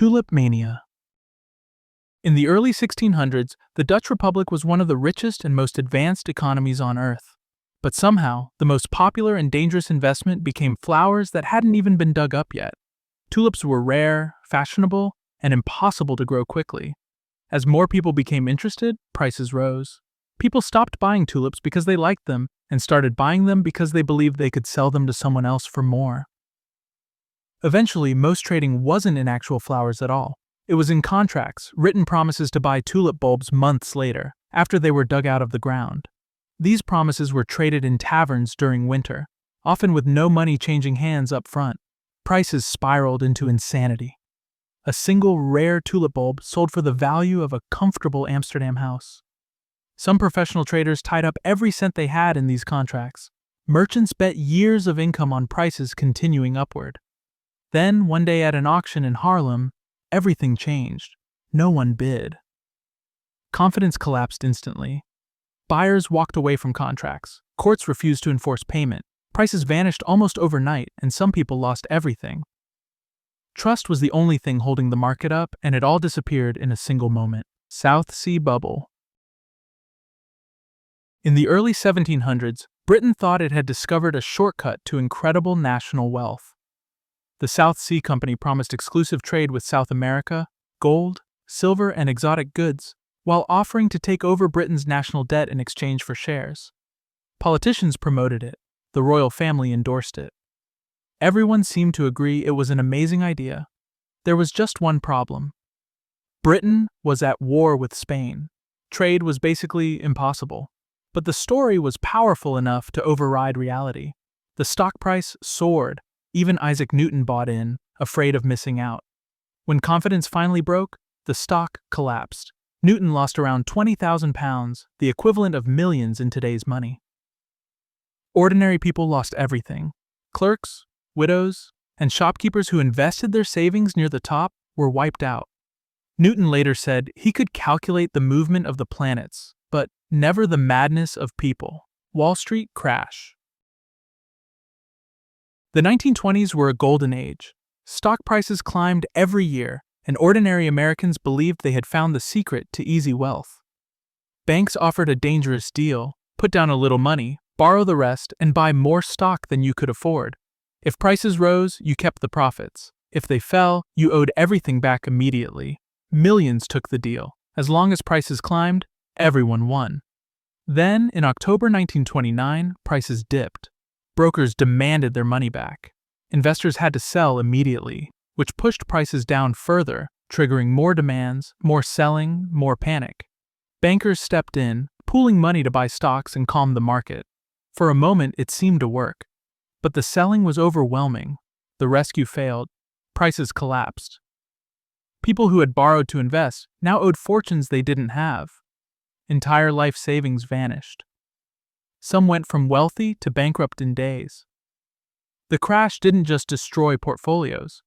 Tulip Mania. In the early 1600s, the Dutch Republic was one of the richest and most advanced economies on Earth. But somehow, the most popular and dangerous investment became flowers that hadn't even been dug up yet. Tulips were rare, fashionable, and impossible to grow quickly. As more people became interested, prices rose. People stopped buying tulips because they liked them and started buying them because they believed they could sell them to someone else for more. Eventually, most trading wasn't in actual flowers at all. It was in contracts, written promises to buy tulip bulbs months later, after they were dug out of the ground. These promises were traded in taverns during winter, often with no money changing hands up front. Prices spiraled into insanity. A single rare tulip bulb sold for the value of a comfortable Amsterdam house. Some professional traders tied up every cent they had in these contracts. Merchants bet years of income on prices continuing upward. Then, one day at an auction in Haarlem, everything changed. No one bid. Confidence collapsed instantly. Buyers walked away from contracts. Courts refused to enforce payment. Prices vanished almost overnight, and some people lost everything. Trust was the only thing holding the market up, and it all disappeared in a single moment. South Sea Bubble. In the early 1700s, Britain thought it had discovered a shortcut to incredible national wealth. The South Sea Company promised exclusive trade with South America, gold, silver, and exotic goods, while offering to take over Britain's national debt in exchange for shares. Politicians promoted it. The royal family endorsed it. Everyone seemed to agree it was an amazing idea. There was just one problem. Britain was at war with Spain. Trade was basically impossible. But the story was powerful enough to override reality. The stock price soared. Even Isaac Newton bought in, afraid of missing out. When confidence finally broke, the stock collapsed. Newton lost around £20,000, the equivalent of millions in today's money. Ordinary people lost everything. Clerks, widows, and shopkeepers who invested their savings near the top were wiped out. Newton later said he could calculate the movement of the planets, but never the madness of people. Wall Street crash. The 1920s were a golden age. Stock prices climbed every year, and ordinary Americans believed they had found the secret to easy wealth. Banks offered a dangerous deal: put down a little money, borrow the rest, and buy more stock than you could afford. If prices rose, you kept the profits. If they fell, you owed everything back immediately. Millions took the deal. As long as prices climbed, everyone won. Then, in October 1929, prices dipped. Brokers demanded their money back. Investors had to sell immediately, which pushed prices down further, triggering more demands, more selling, more panic. Bankers stepped in, pooling money to buy stocks and calm the market. For a moment, it seemed to work. But the selling was overwhelming. The rescue failed. Prices collapsed. People who had borrowed to invest now owed fortunes they didn't have. Entire life savings vanished. Some went from wealthy to bankrupt in days. The crash didn't just destroy portfolios.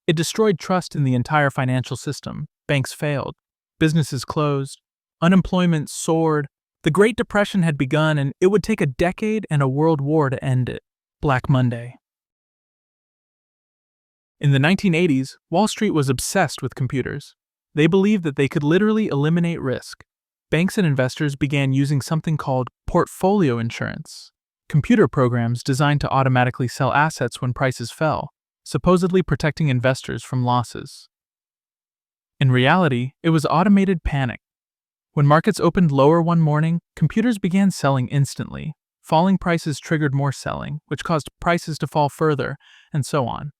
It destroyed trust in the entire financial system. Banks failed. Businesses closed. Unemployment soared. The Great Depression had begun, and it would take a decade and a world war to end it. Black Monday. In the 1980s, Wall Street was obsessed with computers. They believed that they could literally eliminate risk. Banks and investors began using something called portfolio insurance, computer programs designed to automatically sell assets when prices fell, supposedly protecting investors from losses. In reality, it was automated panic. When markets opened lower one morning, computers began selling instantly. Falling prices triggered more selling, which caused prices to fall further, and so on.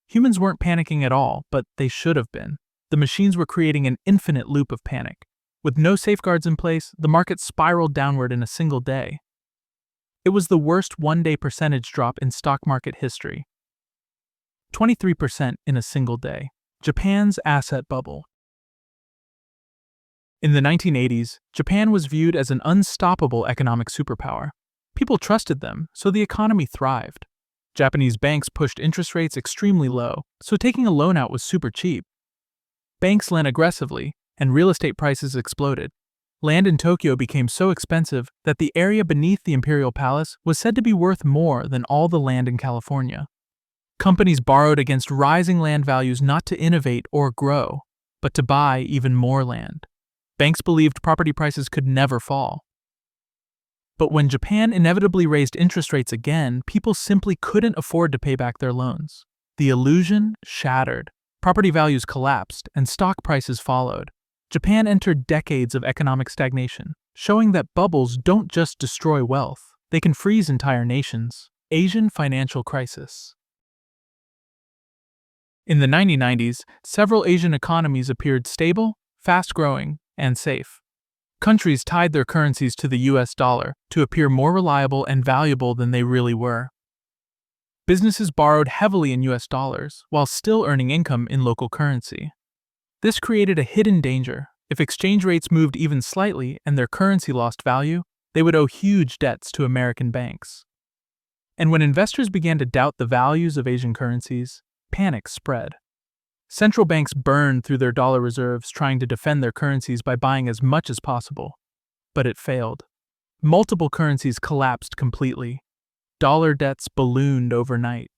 Humans weren't panicking at all, but they should have been. The machines were creating an infinite loop of panic. With no safeguards in place, the market spiraled downward in a single day. It was the worst one-day percentage drop in stock market history. 23% in a single day. Japan's asset bubble. In the 1980s, Japan was viewed as an unstoppable economic superpower. People trusted them, so the economy thrived. Japanese banks pushed interest rates extremely low, so taking a loan out was super cheap. Banks lent aggressively, and real estate prices exploded. Land in Tokyo became so expensive that the area beneath the Imperial Palace was said to be worth more than all the land in California. Companies borrowed against rising land values not to innovate or grow, but to buy even more land. Banks believed property prices could never fall. But when Japan inevitably raised interest rates again, people simply couldn't afford to pay back their loans. The illusion shattered. Property values collapsed, and stock prices followed. Japan entered decades of economic stagnation, showing that bubbles don't just destroy wealth, they can freeze entire nations. Asian financial crisis. In the 1990s, several Asian economies appeared stable, fast-growing, and safe. Countries tied their currencies to the US dollar to appear more reliable and valuable than they really were. Businesses borrowed heavily in US dollars while still earning income in local currency. This created a hidden danger. If exchange rates moved even slightly and their currency lost value, they would owe huge debts to American banks. And when investors began to doubt the values of Asian currencies, panic spread. Central banks burned through their dollar reserves trying to defend their currencies by buying as much as possible. But it failed. Multiple currencies collapsed completely. Dollar debts ballooned overnight.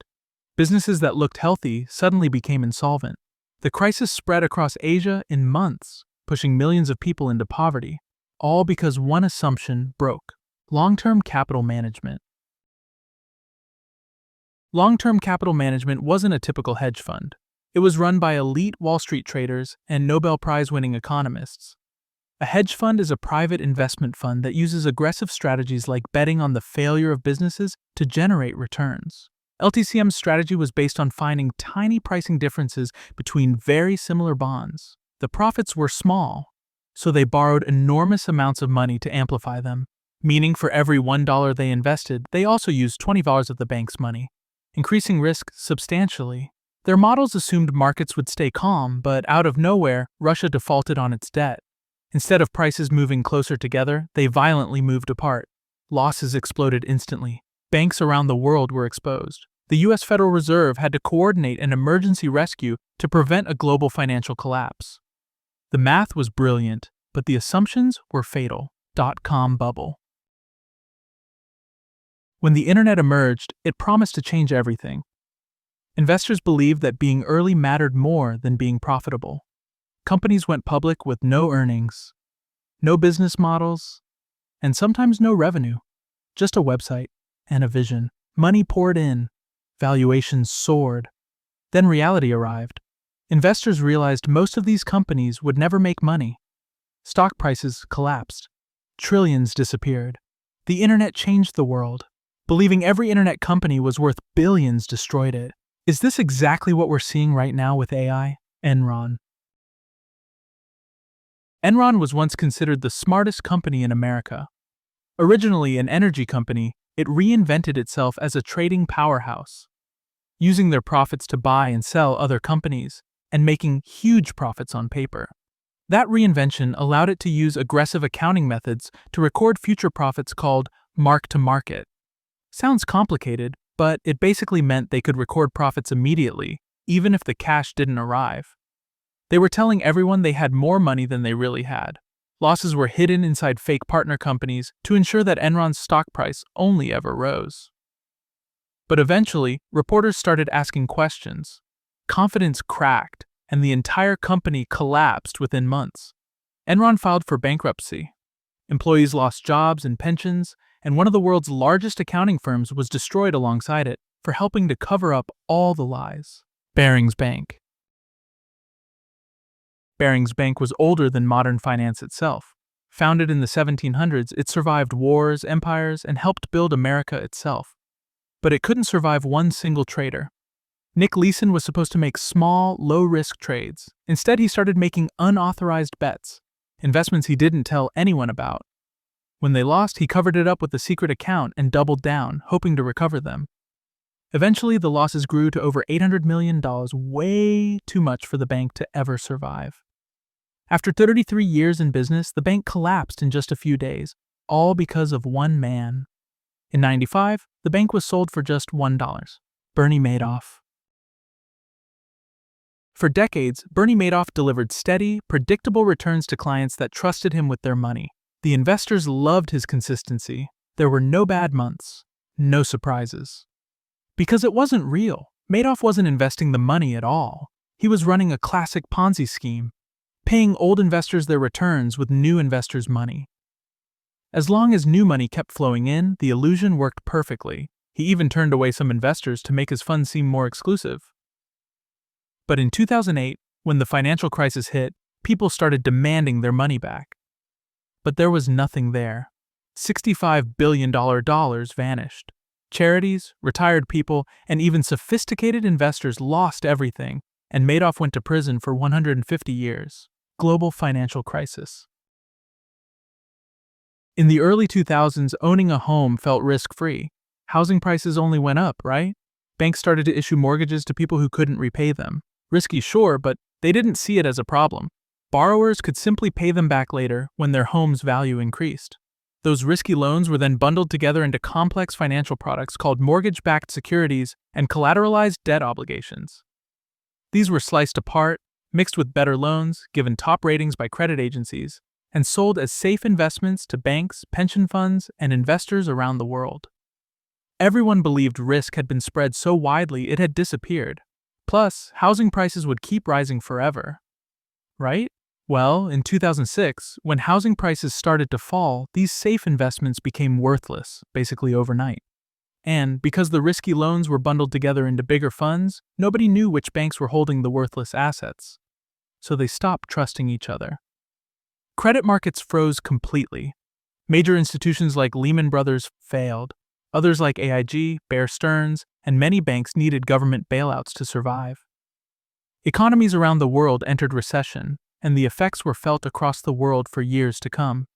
Businesses that looked healthy suddenly became insolvent. The crisis spread across Asia in months, pushing millions of people into poverty, all because one assumption broke: long-term capital management. Long-term capital management wasn't a typical hedge fund. It was run by elite Wall Street traders and Nobel Prize-winning economists. A hedge fund is a private investment fund that uses aggressive strategies like betting on the failure of businesses to generate returns. LTCM's strategy was based on finding tiny pricing differences between very similar bonds. The profits were small, so they borrowed enormous amounts of money to amplify them, meaning for every $1 they invested, they also used $20 of the bank's money, increasing risk substantially. Their models assumed markets would stay calm, but out of nowhere, Russia defaulted on its debt. Instead of prices moving closer together, they violently moved apart. Losses exploded instantly. Banks around the world were exposed. The U.S. Federal Reserve had to coordinate an emergency rescue to prevent a global financial collapse. The math was brilliant, but the assumptions were fatal. .com bubble. When the internet emerged, it promised to change everything. Investors believed that being early mattered more than being profitable. Companies went public with no earnings, no business models, and sometimes no revenue. Just a website and a vision. Money poured in. Valuations soared. Then reality arrived. Investors realized most of these companies would never make money. Stock prices collapsed. Trillions disappeared. The internet changed the world. Believing every internet company was worth billions destroyed it. Is this exactly what we're seeing right now with AI? Enron. Enron was once considered the smartest company in America. Originally an energy company, it reinvented itself as a trading powerhouse, using their profits to buy and sell other companies, and making huge profits on paper. That reinvention allowed it to use aggressive accounting methods to record future profits called mark-to-market. Sounds complicated, but it basically meant they could record profits immediately, even if the cash didn't arrive. They were telling everyone they had more money than they really had. Losses were hidden inside fake partner companies to ensure that Enron's stock price only ever rose. But eventually, reporters started asking questions. Confidence cracked, and the entire company collapsed within months. Enron filed for bankruptcy. Employees lost jobs and pensions, and one of the world's largest accounting firms was destroyed alongside it for helping to cover up all the lies. Barings Bank. Barings Bank was older than modern finance itself. Founded in the 1700s, it survived wars, empires, and helped build America itself. But it couldn't survive one single trader. Nick Leeson was supposed to make small, low-risk trades. Instead, he started making unauthorized bets, investments he didn't tell anyone about. When they lost, he covered it up with a secret account and doubled down, hoping to recover them. Eventually, the losses grew to over $800 million, way too much for the bank to ever survive. After 33 years in business, the bank collapsed in just a few days, all because of one man. In '95, the bank was sold for just $1. Bernie Madoff. For decades, Bernie Madoff delivered steady, predictable returns to clients that trusted him with their money. The investors loved his consistency. There were no bad months, no surprises. Because it wasn't real. Madoff wasn't investing the money at all. He was running a classic Ponzi scheme, paying old investors their returns with new investors' money. As long as new money kept flowing in, the illusion worked perfectly. He even turned away some investors to make his fund seem more exclusive. But in 2008, when the financial crisis hit, people started demanding their money back. But there was nothing there. $65 billion vanished. Charities, retired people, and even sophisticated investors lost everything, and Madoff went to prison for 150 years. Global financial crisis. In the early 2000s, owning a home felt risk-free. Housing prices only went up, right? Banks started to issue mortgages to people who couldn't repay them. Risky, sure, but they didn't see it as a problem. Borrowers could simply pay them back later when their home's value increased. Those risky loans were then bundled together into complex financial products called mortgage-backed securities and collateralized debt obligations. These were sliced apart, mixed with better loans, given top ratings by credit agencies, and sold as safe investments to banks, pension funds, and investors around the world. Everyone believed risk had been spread so widely it had disappeared. Plus, housing prices would keep rising forever. Right? Well, in 2006, when housing prices started to fall, these safe investments became worthless, basically overnight. And because the risky loans were bundled together into bigger funds, nobody knew which banks were holding the worthless assets. So they stopped trusting each other. Credit markets froze completely. Major institutions like Lehman Brothers failed. Others like AIG, Bear Stearns, and many banks needed government bailouts to survive. Economies around the world entered recession, and the effects were felt across the world for years to come.